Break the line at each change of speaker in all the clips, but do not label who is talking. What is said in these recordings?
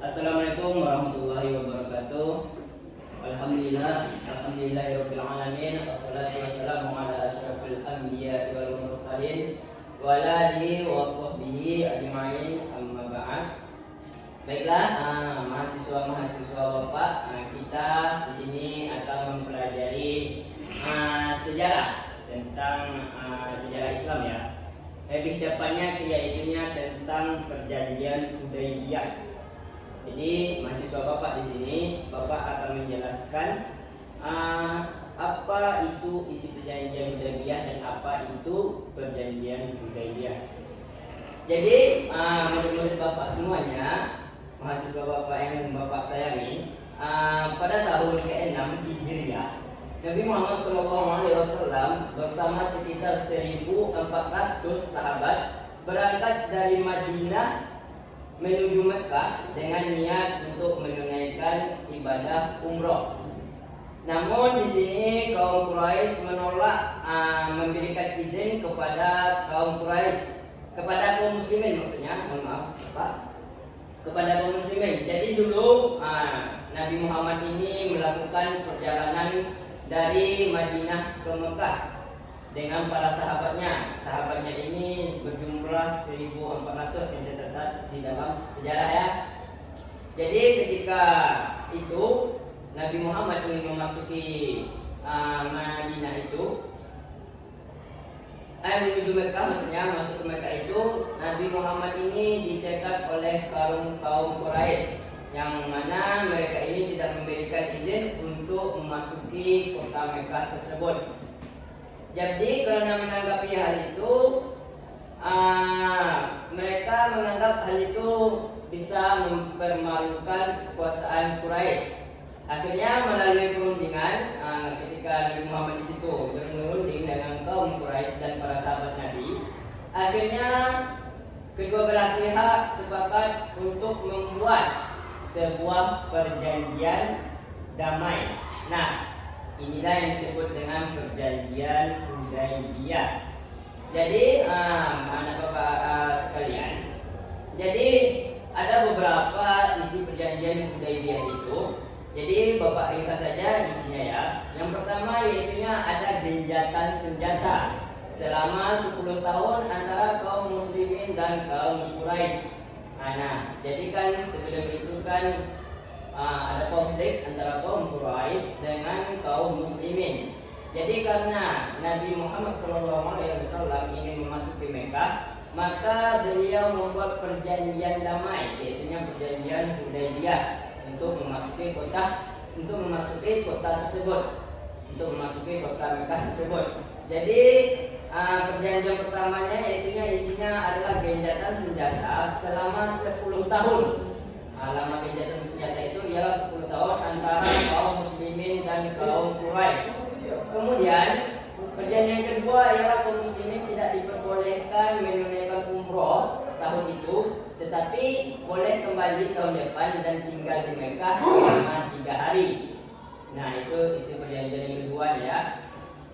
Assalamualaikum warahmatullahi wabarakatuh. Alhamdulillahirabbil alamin. Wassalatu wassalamu ala asyrafil anbiya'i wal mursalin wa ala alihi wa sahbihi ajma'in, amma ba'd. Baiklah, mahasiswa Bapak, kita di sini akan mempelajari sejarah tentang sejarah Islam ya. Lebih tepatnya yaitunya tentang perjanjian Hudaybiyah. Jadi mahasiswa Bapak di sini, Bapak akan menjelaskan apa itu isi perjanjian Hudaybiyah dan apa itu perjanjian Hudaybiyah. Jadi murid-murid Bapak semuanya, mahasiswa Bapak yang Bapak sayangi, pada tahun ke-6 Hijriah, Nabi Muhammad SAW bersama sekitar 1.400 sahabat berangkat dari Madinah menuju Mekah dengan niat untuk menunaikan ibadah umroh. Namun di sini kaum Quraisy menolak memberikan izin kepada kaum muslimin, maksudnya, mohon maaf Pak, kepada kaum muslimin. Jadi dulu Nabi Muhammad ini melakukan perjalanan dari Madinah ke Mekah dengan para sahabatnya. Sahabatnya ini berjumlah 1.400 yang tercatat di dalam sejarah ya. Jadi ketika itu Nabi Muhammad ingin memasuki Madinah itu, menuju Mekah, maksudnya masuk ke Mekah itu, Nabi Muhammad ini dicegat oleh kaum Quraisy yang mana mereka ini tidak memberikan izin untuk memasuki kota Mekah tersebut. Jadi karena menanggapi hal itu, mereka menganggap hal itu bisa mempermalukan kekuasaan Quraisy. Akhirnya melalui perundingan, ketika Nabi Muhammad di situ berunding dengan kaum Quraisy dan para sahabat Nabi, akhirnya kedua belah pihak sepakat untuk membuat sebuah perjanjian damai. Nah, inilah yang disebut dengan perjanjian Hudaybiyah. Jadi anak Bapak sekalian, jadi ada beberapa isi perjanjian Hudaybiyah itu. Jadi Bapak ringkas saja isinya ya. Yang pertama yaitunya ada gencatan senjata selama 10 tahun antara kaum muslimin dan kaum Quraisy. Nah, jadi kan sebelum itu kan ada konflik antara kaum Quraisy dengan kaum muslimin. Jadi karena Nabi Muhammad SAW ingin memasuki Mekah, maka beliau membuat perjanjian damai, yaitu perjanjian Hudaybiyah untuk memasuki kota Mekah tersebut. Jadi perjanjian pertamanya yaitunya isinya adalah gencatan senjata selama 10 tahun. Lama gencatan senjata itu ialah 10 tahun antara kaum muslimin dan kaum Quraisy. Kemudian perjanjian kedua ialah kaum muslimin tidak diperbolehkan menunaikan umroh tahun itu, tetapi boleh kembali tahun depan dan tinggal di Mekah selama 3 hari. Nah, itu isi perjanjian yang kedua ya.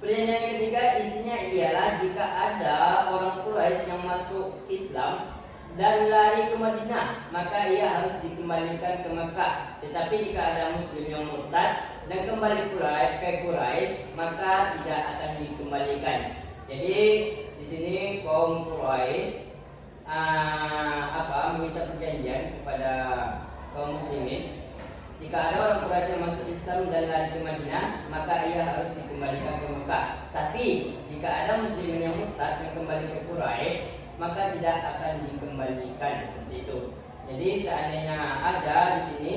Perjanjian yang ketiga isinya ialah jika ada orang Quraisy yang masuk Islam dan lari ke Madinah, maka ia harus dikembalikan ke Mekah. Tetapi jika ada muslim yang murtad dan kembali ke Quraisy, maka tidak akan dikembalikan. Jadi di sini kaum Quraisy meminta perjanjian kepada kaum muslimin, jika ada orang Quraisy yang masuk Islam dan lari ke Madinah, maka ia harus dikembalikan ke Mekah. Tapi jika ada muslimin yang murtad yang kembali ke Quraisy, maka tidak akan dikembalikan, seperti itu. Jadi seandainya ada di sini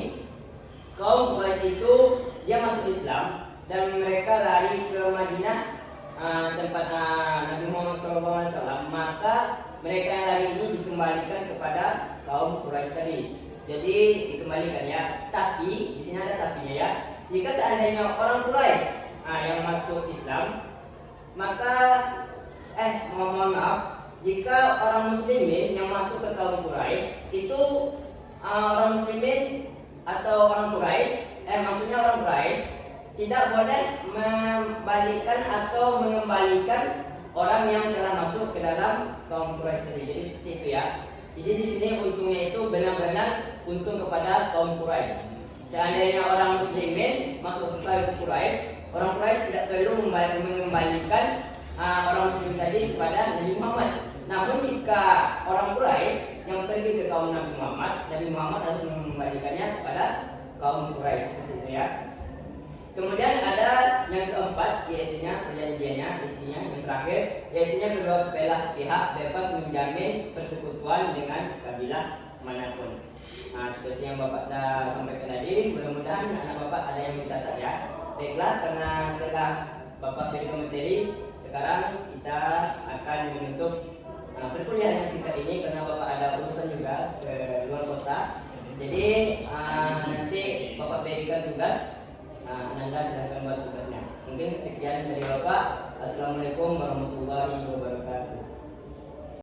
kaum Quraisy itu dia masuk Islam dan mereka lari ke Madinah, tempat Nabi Muhammad SAW, maka mereka yang lari ini dikembalikan kepada kaum Quraisy tadi. Jadi dikembalikan ya. Tapi di sini ada tapinya ya. Jika seandainya orang Quraisy yang masuk Islam, maka mohon maaf, jika orang muslimin yang masuk ke kaum Quraisy itu orang muslimin atau orang Quraisy, maksudnya orang Quraisy tidak boleh membalikkan atau mengembalikan orang yang telah masuk ke dalam kaum Quraisy tadi. Jadi seperti itu ya. Jadi di sini untungnya itu benar-benar untung kepada kaum Quraisy. Seandainya orang muslimin masuk ke Quraisy, orang Quraisy tidak perlu mengembalikan orang muslim tadi kepada Nabi Muhammad. Namun jika orang Quraisy yang pergi ke kaum Nabi Muhammad harus mengembalikannya kepada kaum Quraisy, gitu ya. Kemudian ada yang keempat, yaitu perjanjiannya, istrinya yang terakhir, yaitu kedua belah pihak bebas menjamin persekutuan dengan kabilah manapun. Nah, seperti yang Bapak dah sampaikan tadi, mudah-mudahan anak Bapak ada yang mencatat ya. Baiklah, karena telah Bapak berikan materi, sekarang kita akan menutup perkuliahan yang singkat ini karena Bapak ada urusan juga ke luar kota. Jadi nanti Bapak berikan tugas. Anda silakan buat tugasnya. Mungkin sekian dari Bapak. Assalamualaikum warahmatullahi wabarakatuh.